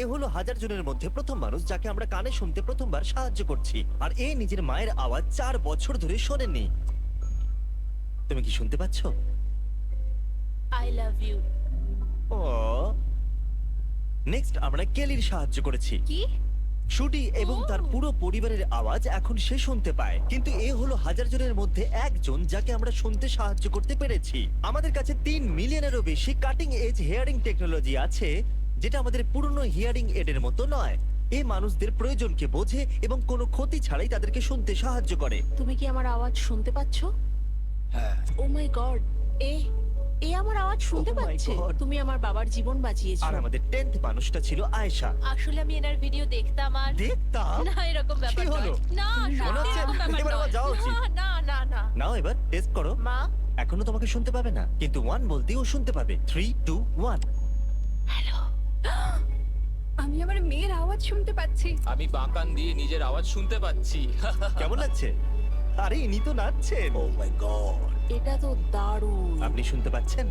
এ হলো 1000 জনের মধ্যে প্রথম মানুষ যাকে আমরা কানে শুনতে প্রথমবার সাহায্য করছি, আর এ নিজের মায়ের আওয়াজ 4 বছর ধরে শোনেনি। তুমি কি শুনতে পাচ্ছ? I love you. ও, নেক্সট আমরা কেলির সাহায্য করেছি। কি? শুটি এবং তার পুরো পরিবারের আওয়াজ এখন সে শুনতে পায়, কিন্তু এ হলো 1000 জনের মধ্যে একজন যাকে আমরা শুনতে সাহায্য করতে পেরেছি। আমাদের কাছে 3 মিলিয়নেরও বেশি কাটিং এজ হিয়ারিং টেকনোলজি আছে, যেটা আমাদের পুরনো হিয়ারিং এডের মতো নয়। এ মানুষদের প্রয়োজনকে বোঝে এবং কোনো ক্ষতি ছাড়াই তাদেরকে শুনতে সাহায্য করে। তুমি কি আমার আওয়াজ শুনতে পাচ্ছ? হ্যাঁ। ও মাই গড, এ এ আমার আওয়াজ শুনতে Oh my পাচ্ছে। God. তুমি আমার বাবার জীবন বাঁচিয়েছো। আর আমাদের 10th মানুষটা ছিল আয়েশা। আসলে আমি এনার ভিডিও দেখতাম আর দেখতাম। না এরকম ব্যাপার কি হলো? নয়। না মনে সত্যি হচ্ছে এরকম ব্যাপার এবার আমার নয়। যাওয়া উচিত। না না না নাও এবার টেস্ট করো। মা এখনো তোমাকে শুনতে পাবে না, কিন্তু 1 বলতেই ও শুনতে পাবে। 3 2 1। আমি আমার মেয়ের আওয়াজ শুনতে পাচ্ছি। আমি বাঁকান দিয়ে নিজের আওয়াজ শুনতে পাচ্ছি। কেমন লাগছে? আরে ইনি তো নাচছেন। ও মাই গড। এটা তো দারুণ। আপনি শুনতে পাচ্ছেন?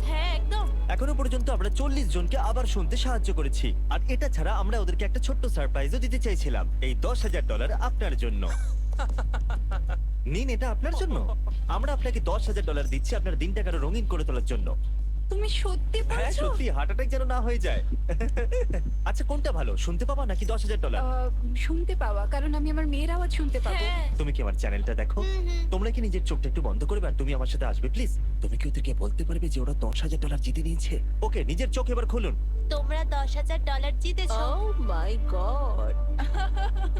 হ্যাঁ একদম। এখনো পর্যন্ত আমরা 40 জনকে আবার শুনতে সাহায্য করেছি, আর এটা ছাড়া আমরা ওদেরকে একটা ছোট্ট সারপ্রাইজও দিতে চাইছিলাম। এই $10,000 আপনার জন্য। নিন, এটা আপনার জন্য। আমরা আপনাকে $10,000 দিচ্ছি আপনার দিনটাকে আরো রঙিন করে তোলার জন্য। তুমি সত্যি হ্যাঁ বলছো? সত্যি, হার্ট অ্যাটাক যেন না হয়ে যায়। আচ্ছা, কোনটা ভালো, শুনতে পাবা নাকি $10,000? শুনতে পাওয়া, কারণ আমি আমার মেয়ের আওয়াজ শুনতে পাবো। হ্যাঁ তুমি কি আমার চ্যানেলটা দেখো? তোমরা কি নিজের চোখটা একটু বন্ধ করবে আর তুমি আমার সাথে আসবে প্লিজ? তুমি কি ওদেরকে বলতে পারবে যে ওরা $10,000 জিতে নিয়েছে? ওকে, নিজের চোখ এবার খুলুন। তোমরা $10,000 জিতেছো। ও মাই গড,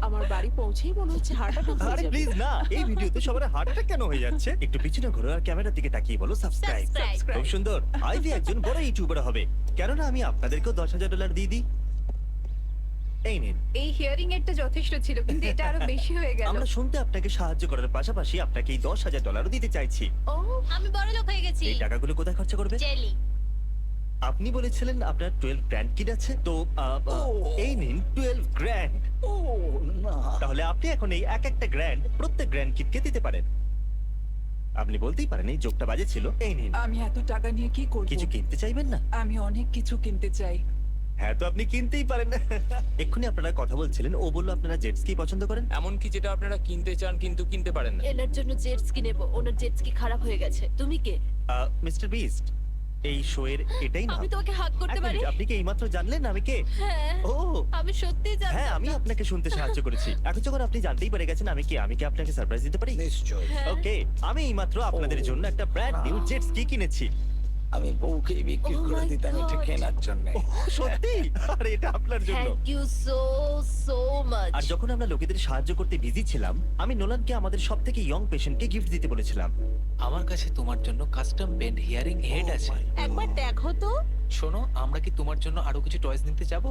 আমার বাড়ি পৌঁছেই মনে হচ্ছে হার্ট অ্যাটাক হয়ে আরে যাবে। প্লিজ না, এই ভিডিওতে সবার হার্ট অ্যাটাক কেন হয়ে যাচ্ছে? একটু পিছনে ঘুরো আর ক্যামেরার দিকে তাকিয়ে বলো সাবস্ক্রাইব। Subscribe. খুব সুন্দর। আইভি একজন বড় ইউটিউবার হবে, কেননা আমি আপনাদেরকেও $10,000 দিয়ে দিই। এই নিন। এই হিয়ারিং এরটা যথেষ্ট ছিল, কিন্তু এটা আরো বেশি হয়ে গেল। আমরা শুনতে আপনাকে সাহায্য করার পাশাপাশি আপনাকে এই $10,000 দিতে চাইছি। ও আমি বড় লোক হয়ে গেছি। এই টাকাগুলো কোথায় খরচা করবে? জেলি। আপনি বলেছিলেন আপনার 12 গ্র্যান্ড কিড আছে, তো এই নিন 12 গ্র্যান্ড। ও না। তাহলে আপনি এখন এই একটা গ্র্যান্ড প্রত্যেক গ্র্যান্ড কিডকে দিতে পারেন। আপনি বলতেই পারেন এই যোগটা বাজে ছিল। এই নিন। আমি এত টাকা নিয়ে কি করব? কিছু কিনতে চাইবেন না? আমি অনেক কিছু কিনতে চাই। হ্যাঁ, তো আপনি কিনতেই পারেন। এক্ষুনি আপনারা কথা বলছিলেন, ও বললো আপনারা জেট স্কি পছন্দ করেন। এমনকি যেটা আপনারা কিনতে চান কিন্তু কিনতে পারেন না। এনার জন্য জেট স্কি নেব, ওনার জেট স্কি খারাপ হয়ে গেছে। তুমি কে? মিস্টার বিস্ট, এই শো এর এটাই না। আমি তোমাকে হাত করতে পারি? আপনি কি এইমাত্র জানলেন আমি কে? হ্যাঁ, ও আমি সত্যি জানতাম হ্যাঁ, আমি না। আপনাকে শুনতে সাহায্য করেছি। এখন যখন আপনি জানতেই পেরে গেছেন আমি কে, আমি কি আপনাকে সারপ্রাইজ দিতে পারি? নিশ্চয়। হ্যাঁ। ওকে, আমি এইমাত্র আপনাদের জন্য একটা ব্র্যান্ড নিউ জেট স্কি কিনেছি। আমি বউকে বিক্রি Oh করে my দিতাম এটা God. কেনার জন্য। সত্যি? আর এটা আপনার জন্য। Thank you so so much. আর যখন আমরা লোকেদের সাহায্য করতে বিজি ছিলাম, আমি নোলানকে আমাদের সবথেকে ইয়ং পেশেন্টকে গিফট দিতে বলেছিলাম। আমার কাছে তোমার জন্য কাস্টম বেন্ড হিয়ারিং হেড আছে। একবার দেখো তো। শোনো, আমরা কি তোমার জন্য আরো কিছু টয়স নিতে যাব?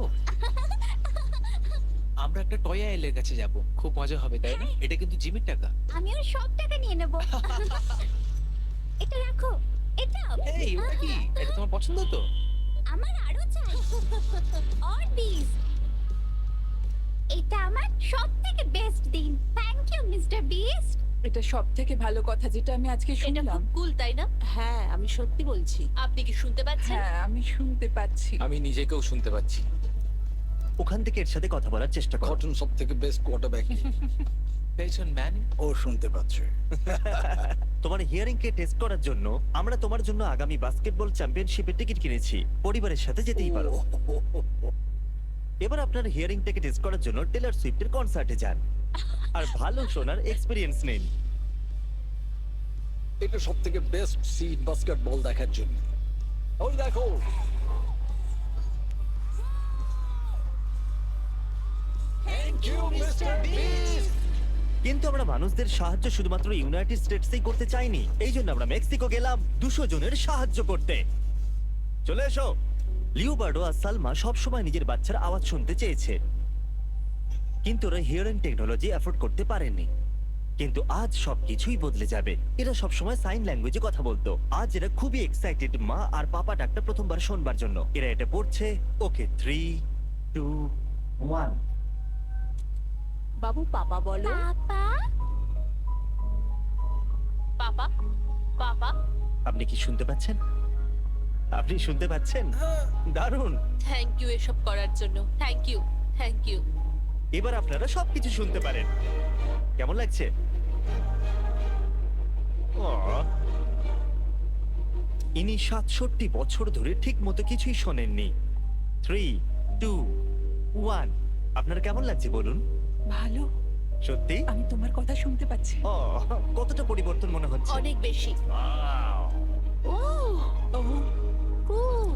আমরা একটা টয় আইলের কাছে যাব, খুব মজা হবে, তাই না? এটা কিন্তু জিমির টাকা। আমি ওর সব টাকা নিয়ে নেব। এটা রাখো। এটা এই ওটা কি? এটা তোমার পছন্দ তো? আমার আরো চাই। আর দিস। এটা আমার সবথেকে বেস্ট দিন। Thank you mister Beast. এটা সব থেকে ভালো কথা যেটা আমি আজকে এটা শুনলাম। খুব কুল, তাই না? হ্যাঁ, আমি সত্যি বলছি। আপনি কি শুনতে পাচ্ছেন? হ্যাঁ, আমি শুনতে পাচ্ছি। আমি নিজেকেও শুনতে পাচ্ছি। ওখান থেকে এর সাথে কথা বলার চেষ্টা করো। কটন সব থেকে বেস্ট কোয়ার্টারব্যাক। পেছন ম্যান। ও শুনতে পাচ্ছে। তোমার হিয়ারিং কে টেস্ট করার জন্য আমরা তোমার জন্য আগামী বাস্কেটবল চ্যাম্পিয়নশিপের টিকিট কিনেছি। পরিবারের সাথে যেতেই পারো। এবার আপনার হিয়ারিংটাকে টেস্ট করার জন্য টেলর সুইফটের কনসার্টে যান আর ভালো শোনার এক্সপেরিয়েন্স নিন। এটা সব থেকে বেস্ট সিট বাস্কেটবল দেখার জন্য। ওই দেখো। Thank you mister Beast. কিন্তু আমরা মানুষদের সাহায্য শুধুমাত্র ইউনাইটেড স্টেটসেই করতে চাইনি, এই জন্য আমরা মেক্সিকো গেলাম 200 জনের সাহায্য করতে। চলে এসো। লিওবার্ডো আর সালমা সবসময় নিজের বাচ্চার আওয়াজ শুনতে চেয়েছে, কিন্তু ওরা হিয়ারিং টেকনোলজি অ্যাফোর্ড করতে পারেনি। কিন্তু আজ সবকিছুই বদলে যাবে। এরা সবসময় সাইন ল্যাঙ্গুয়েজে কথা বলতো, আজ এরা খুবই এক্সাইটেড মা আর পাপা ডাকটা প্রথমবার শোনবার জন্য। এরা এটা পড়ছে। ওকে, 3 2 1। বাবু পাপা বলো। পাপা পাপা পাপা আপনি কি শুনতে পাচ্ছেন? আপনি শুনতে পাচ্ছেন? দারুণ। থ্যাংক ইউ এসব করার জন্য, থ্যাংক ইউ, থ্যাংক ইউ। এবার আপনারা সবকিছু শুনতে পারেন। কেমন লাগছে? আহ। ইনি 67 বছর ধরে ঠিক মতো কিছুই শোনেননি। 3, 2, 1। আপনার কেমন লাগছে বলুন? ভালো, সত্যি? আমি তোমার কথা শুনতে পাচ্ছি। ও, কতটা পরিবর্তন মনে হচ্ছে? অনেক বেশি। Wow! ও ও কুল।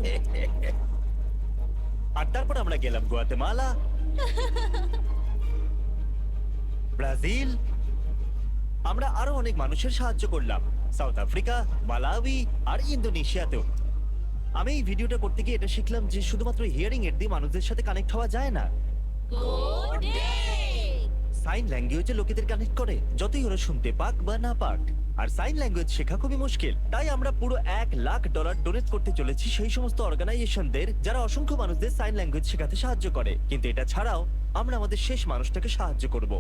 আর তারপর আমরা গেলাম গুয়াতেমালা, ব্রাজিল। আমরা আরো অনেক মানুষের সাহায্য করলাম, সাউথ আফ্রিকা, মালাউই আর ইন্দোনেশিয়াতেও। আমি এই ভিডিওটা করতে গিয়ে এটা শিখলাম যে শুধুমাত্র হিয়ারিং এর দিয়ে মানুষদের সাথে কানেক্ট হওয়া যায় না। Good day. সাইন ল্যাঙ্গুয়েজে লোকেদের কানেক্ট করে, যতই ওরা শুনতে পাক বা না পাক। আর সাইন ল্যাঙ্গুয়েজ শেখা খুবই মুশকিল, তাই আমরা পুরো $1 লাখ ডোনেট করতে চলেছি সেই সমস্ত অর্গানাইজেশনদের যারা অসংখ্য মানুষদের সাইন ল্যাঙ্গুয়েজ শেখাতে সাহায্য করে। কিন্তু এটা ছাড়াও আমরা আমাদের শেষ মানুষটাকে সাহায্য করব,